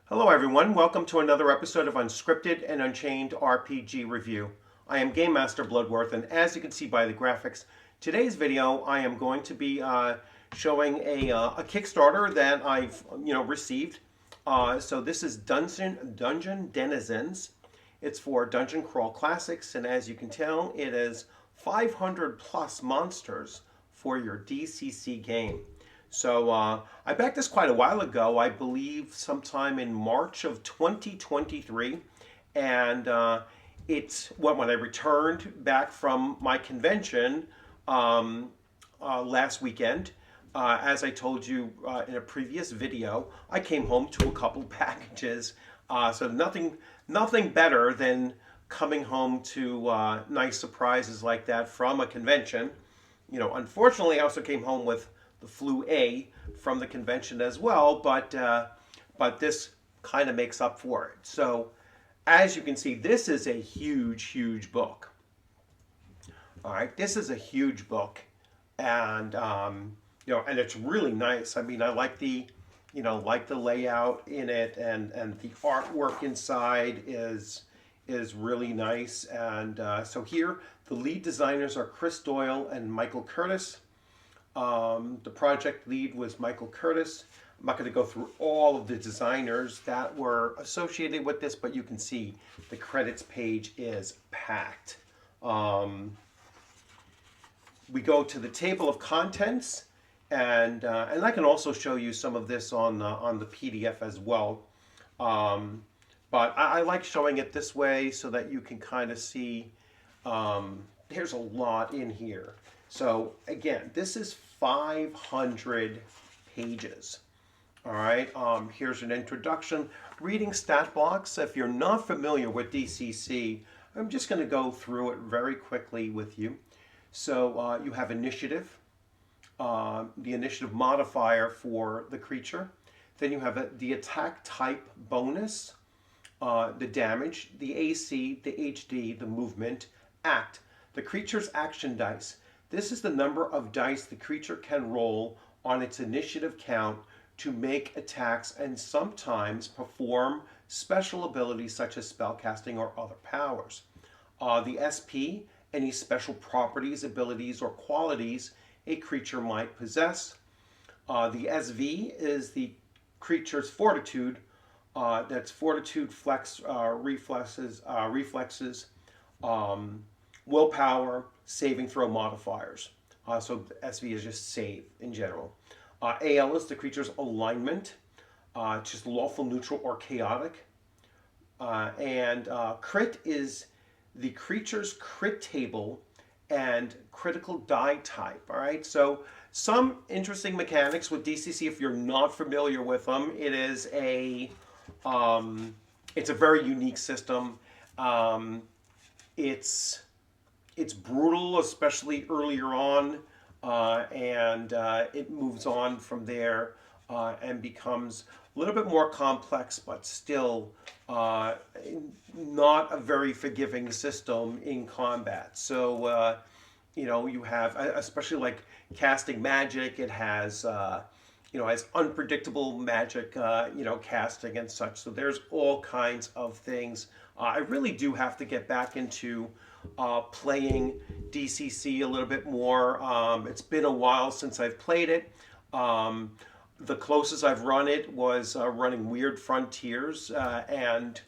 Hello everyone, welcome to another episode of Unscripted and Unchained RPG Review. I am Game Master Bloodworth, and as you can see by the graphics, today's video I am going to be showing a Kickstarter that I've received. So this is Dungeon Denizens. It's for Dungeon Crawl Classics, and as you can tell, it is 500 plus monsters for your DCC game. So I backed this quite a while ago, I believe sometime in March of 2023. And it's when I returned back from my convention last weekend. As I told you in a previous video, I came home to a couple packages. So nothing better than coming home to nice surprises like that from a convention. Unfortunately, I also came home with the flu A from the convention as well, but this kind of makes up for it. So, as you can see, this is a huge book. All right, this is a huge book, and and it's really nice. I mean, I like the layout in it, and the artwork inside is really nice. And so here, the lead designers are Chris Doyle and Michael Curtis. The project lead was Michael Curtis. I'm not going to go through all of the designers that were associated with this, but you can see the credits page is packed. We go to the table of contents, and I can also show you some of this on the PDF as well. But I like showing it this way so that you can kind of see. There's a lot in here. So again, this is 500 pages. All right, here's an introduction. Reading stat blocks. If you're not familiar with DCC, I'm just going to go through it very quickly with you. So you have initiative, the initiative modifier for the creature. Then you have the attack type bonus, the damage, the AC, the HD, the movement, act, the creature's action dice. This is the number of dice the creature can roll on its initiative count to make attacks and sometimes perform special abilities such as spellcasting or other powers. The SP, any special properties, abilities, or qualities a creature might possess. The SV is the creature's fortitude. That's fortitude, reflexes, willpower, saving throw modifiers. So SV is just save in general. AL is the creature's alignment, just lawful, neutral, or chaotic. And crit is the creature's crit table and critical die type. All right, so some interesting mechanics with DCC. If you're not familiar with them, it's a very unique system. It's brutal, especially earlier on, and it moves on from there and becomes a little bit more complex, but still not a very forgiving system in combat. So, you have, especially like casting magic, it has, has unpredictable magic, casting and such. So there's all kinds of things. I really do have to get back into playing DCC a little bit more. It's been a while since I've played it. The closest I've run it was running Weird Frontiers, and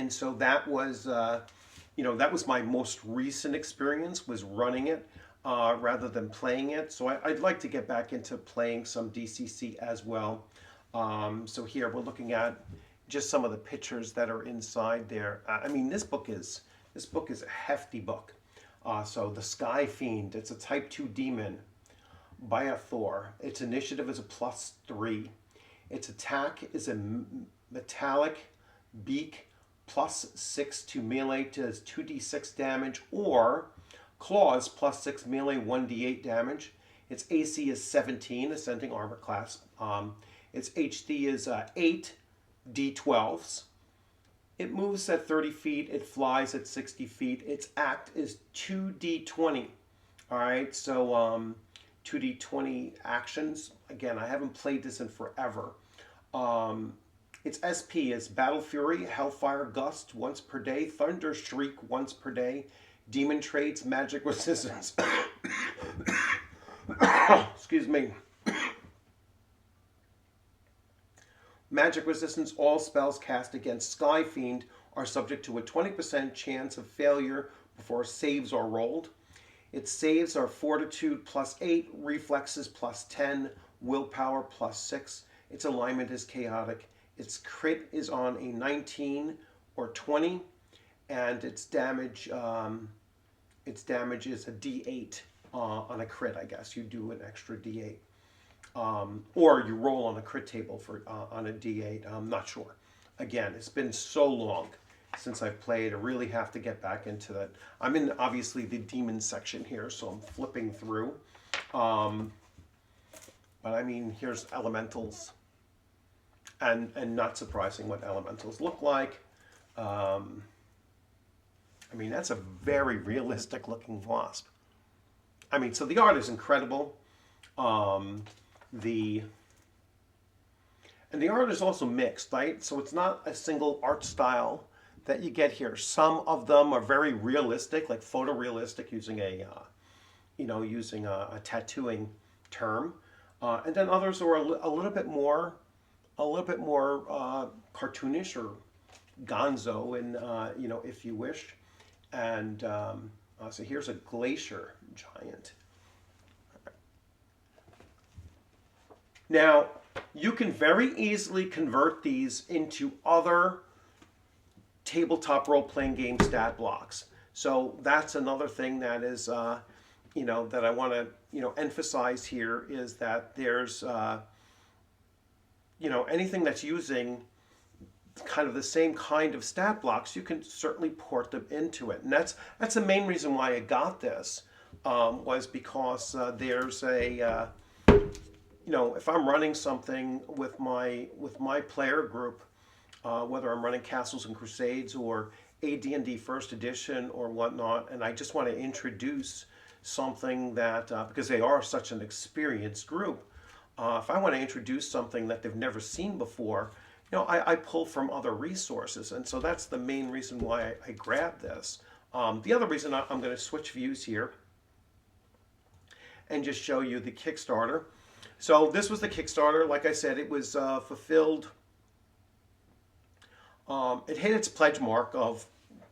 so that was that was my most recent experience, was running it rather than playing it. So I'd like to get back into playing some DCC as well. So here we're looking at just some of the pictures that are inside there. I mean, this book is a hefty book. So the Sky Fiend, it's a type 2 demon. Biothor, its initiative is a +3. Its attack is a metallic beak +6 to melee, does 2d6 damage, or claws +6 melee, 1d8 damage. Its AC is 17, ascending armor class. Its HD is 8 d12s. It moves at 30 feet. It flies at 60 feet. Its act is 2d20. All right, so 2d20 actions. Again, I haven't played this in forever. Its SP is Battle Fury, Hellfire Gust once per day, Thunder Shriek once per day, Demon Traits, Magic Resistance. Excuse me. Magic Resistance, all spells cast against Sky Fiend are subject to a 20% chance of failure before saves are rolled. Its saves are Fortitude +8, Reflexes +10, Willpower +6. Its alignment is chaotic. Its crit is on a 19 or 20, and its damage is a D8 on a crit. I guess you do an extra D8, or you roll on a crit table for on a D8. I'm not sure. Again, it's been so long since I've played. I really have to get back into that. I'm in obviously the demon section here, so I'm flipping through. But I mean, here's elementals, and not surprising what elementals look like. I mean, that's a very realistic looking wasp. I mean, so the art is incredible. The art is also mixed, right? So it's not a single art style that you get here. Some of them are very realistic, like photorealistic, using a tattooing term, and then others are a little bit more cartoonish or gonzo, and if you wish. And so here's a glacier giant. Now, you can very easily convert these into other tabletop role-playing game stat blocks. So that's another thing that is, that I want to, emphasize here, is that there's, anything that's using kind of the same kind of stat blocks, you can certainly port them into it. And that's the main reason why I got this, was because there's a, if I'm running something with my player group, whether I'm running Castles and Crusades or AD&D First Edition or whatnot, and I just want to introduce something that, because they are such an experienced group, if I want to introduce something that they've never seen before, I pull from other resources. And so that's the main reason why I grabbed this. The other reason I'm going to switch views here and just show you the Kickstarter. So this was the Kickstarter. Like I said, it was fulfilled. It hit its pledge mark of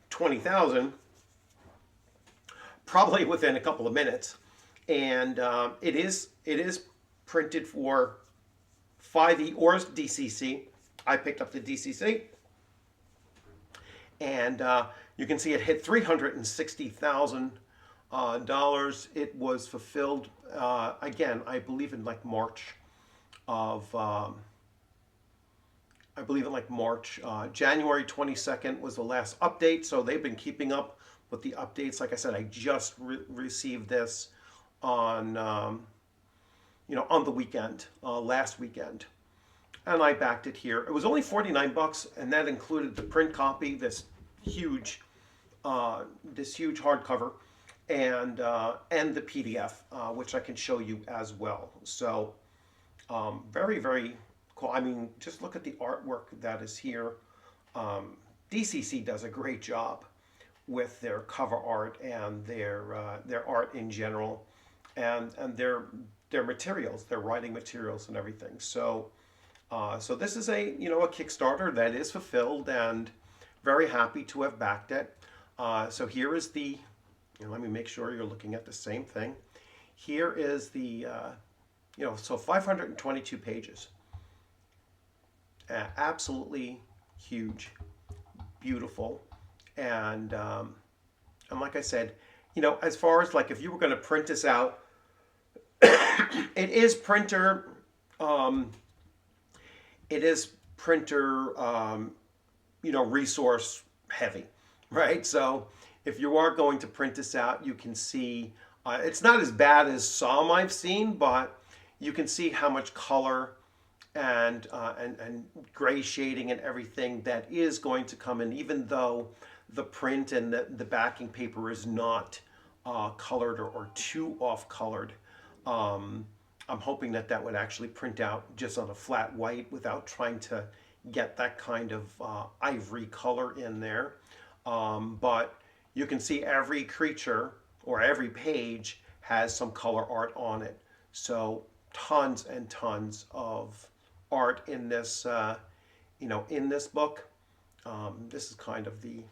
20,000 probably within a couple of minutes, and it is printed for 5e or DCC. I picked up the DCC, and you can see it hit $360,000. It was fulfilled again, I believe in like March of. January 22nd was the last update, so they've been keeping up with the updates. Like I said, I just received this on, on the weekend, last weekend, and I backed it here. It was only $49, and that included the print copy, this huge hardcover, and the PDF, which I can show you as well. So, very, very cool. I mean, just look at the artwork that is here. DCC does a great job with their cover art and their art in general, and their materials, their writing materials and everything. So so this is a a Kickstarter that is fulfilled, and very happy to have backed it. So here is the, let me make sure you're looking at the same thing. Here is the so 522 pages. Absolutely huge, beautiful, and like I said, as far as like if you were going to print this out, it is printer resource heavy, right? So if you are going to print this out, you can see it's not as bad as some I've seen, but you can see how much color and gray shading and everything that is going to come in, even though the print and the backing paper is not colored or too off colored. I'm hoping that would actually print out just on a flat white without trying to get that kind of ivory color in there. But you can see every creature or every page has some color art on it. So tons and tons of art in this, in this book. This is kind of the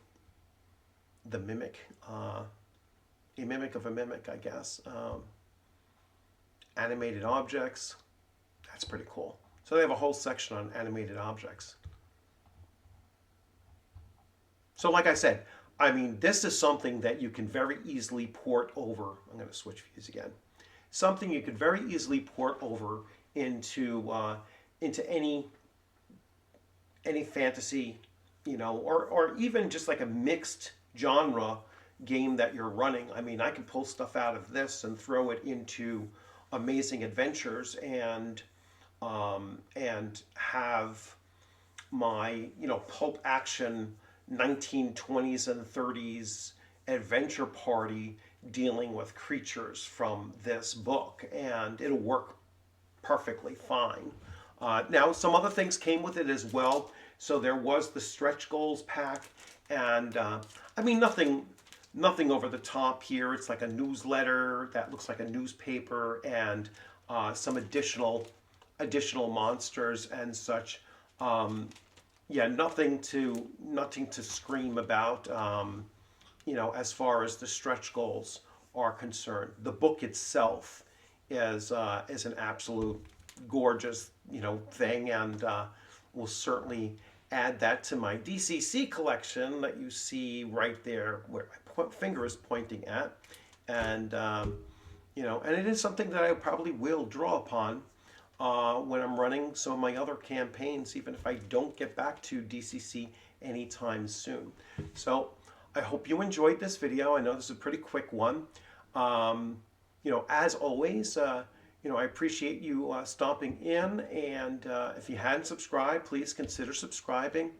mimic, a mimic of a mimic, I guess. Animated objects. That's pretty cool. So they have a whole section on animated objects. So like I said, I mean, this is something that you can very easily port over. I'm going to switch views again. Something you could very easily port over into any fantasy, or even just like a mixed genre game that you're running. I mean, I can pull stuff out of this and throw it into Amazing Adventures and have my pulp action 1920s and 30s adventure party dealing with creatures from this book, and it'll work perfectly fine. Now, some other things came with it as well. So there was the stretch goals pack, and I mean, nothing over the top here. It's like a newsletter that looks like a newspaper, and some additional monsters and such. Yeah, nothing to scream about. As far as the stretch goals are concerned, the book itself is an absolute gorgeous thing, and will certainly add that to my DCC collection that you see right there where my finger is pointing at, and and it is something that I probably will draw upon when I'm running some of my other campaigns, even if I don't get back to DCC anytime soon. So I hope you enjoyed this video. I know this is a pretty quick one. As always, I appreciate you stopping in, and if you hadn't subscribed, please consider subscribing.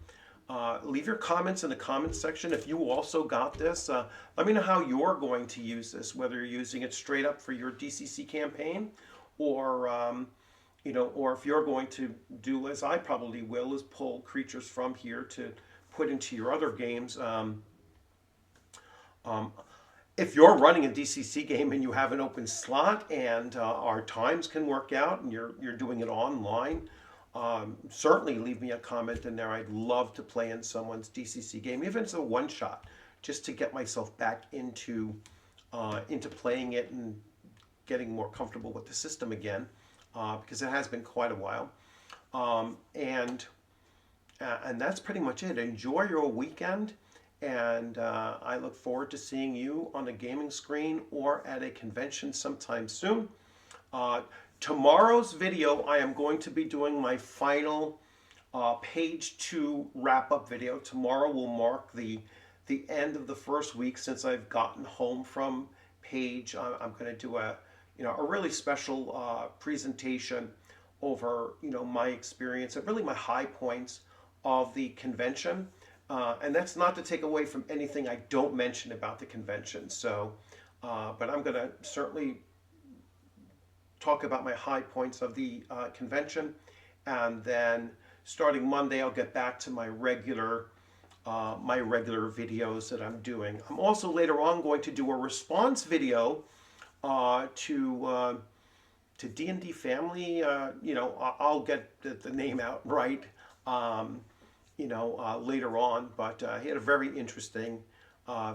Leave your comments in the comments section if you also got this. Let me know how you're going to use this, whether you're using it straight up for your DCC campaign, or or if you're going to do, as I probably will, is pull creatures from here to put into your other games. If you're running a DCC game and you have an open slot and our times can work out and you're doing it online, certainly leave me a comment in there. I'd love to play in someone's DCC game, even if it's a one-shot, just to get myself back into playing it and getting more comfortable with the system again, because it has been quite a while. And that's pretty much it. Enjoy your weekend. And I look forward to seeing you on a gaming screen or at a convention sometime soon. Tomorrow's video, I am going to be doing my final page 2 wrap-up video. Tomorrow will mark the end of the first week since I've gotten home from Page. I'm going to do a really special presentation over my experience and really my high points of the convention. And that's not to take away from anything I don't mention about the convention. So, but I'm going to certainly talk about my high points of the convention, and then starting Monday, I'll get back to my regular videos that I'm doing. I'm also later on going to do a response video to D&D Family. I'll get the name out right. Later on, but he had a very interesting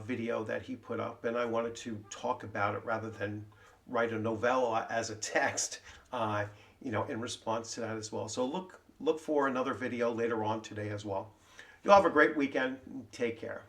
video that he put up, and I wanted to talk about it rather than write a novella as a text, in response to that as well. So look for another video later on today as well. You'll have a great weekend. Take care.